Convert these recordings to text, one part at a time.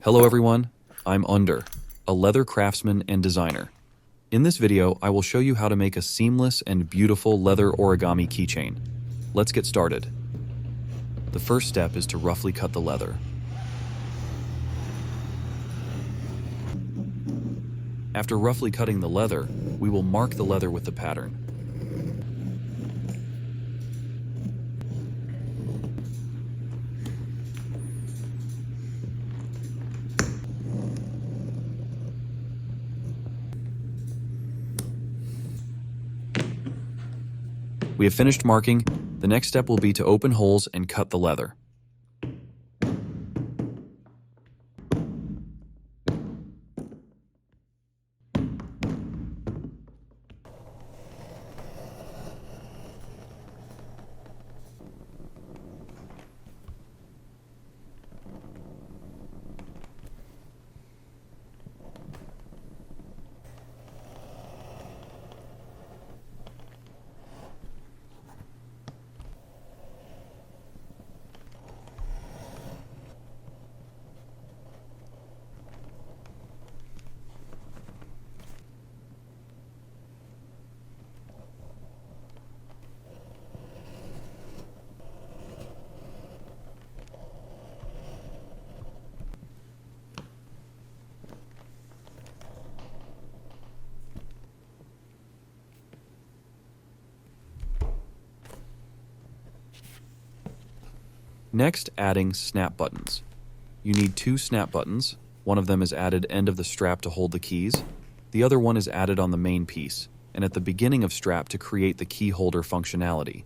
Hello everyone, I'm Under, a leather craftsman and designer. In this video, I will show you how to make a seamless and beautiful leather origami keychain. Let's get started. The first step is to roughly cut the leather. After roughly cutting the leather, we will mark the leather with the pattern. We have finished marking. The next step will be to open holes and cut the leather. Next, adding snap buttons. You need 2 snap buttons. One of them is added end of the strap to hold the keys. The other one is added on the main piece and at the beginning of strap to create the key holder functionality.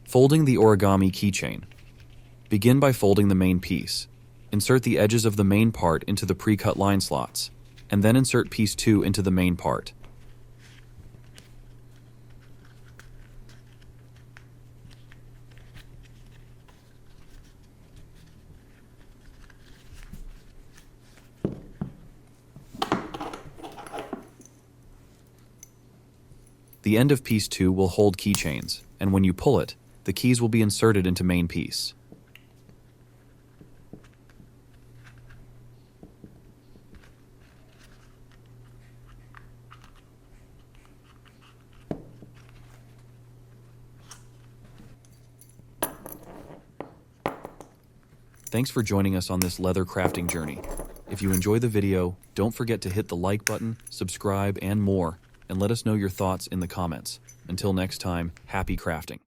Folding the origami keychain. Begin by folding the main piece. Insert the edges of the main part into the pre-cut line slots, and then insert piece 2 into the main part. The end of piece 2 will hold keychains, and when you pull it, the keys will be inserted into main piece. Thanks for joining us on this leather crafting journey. If you enjoy the video, don't forget to hit the like button, subscribe, and more, and let us know your thoughts in the comments. Until next time, happy crafting.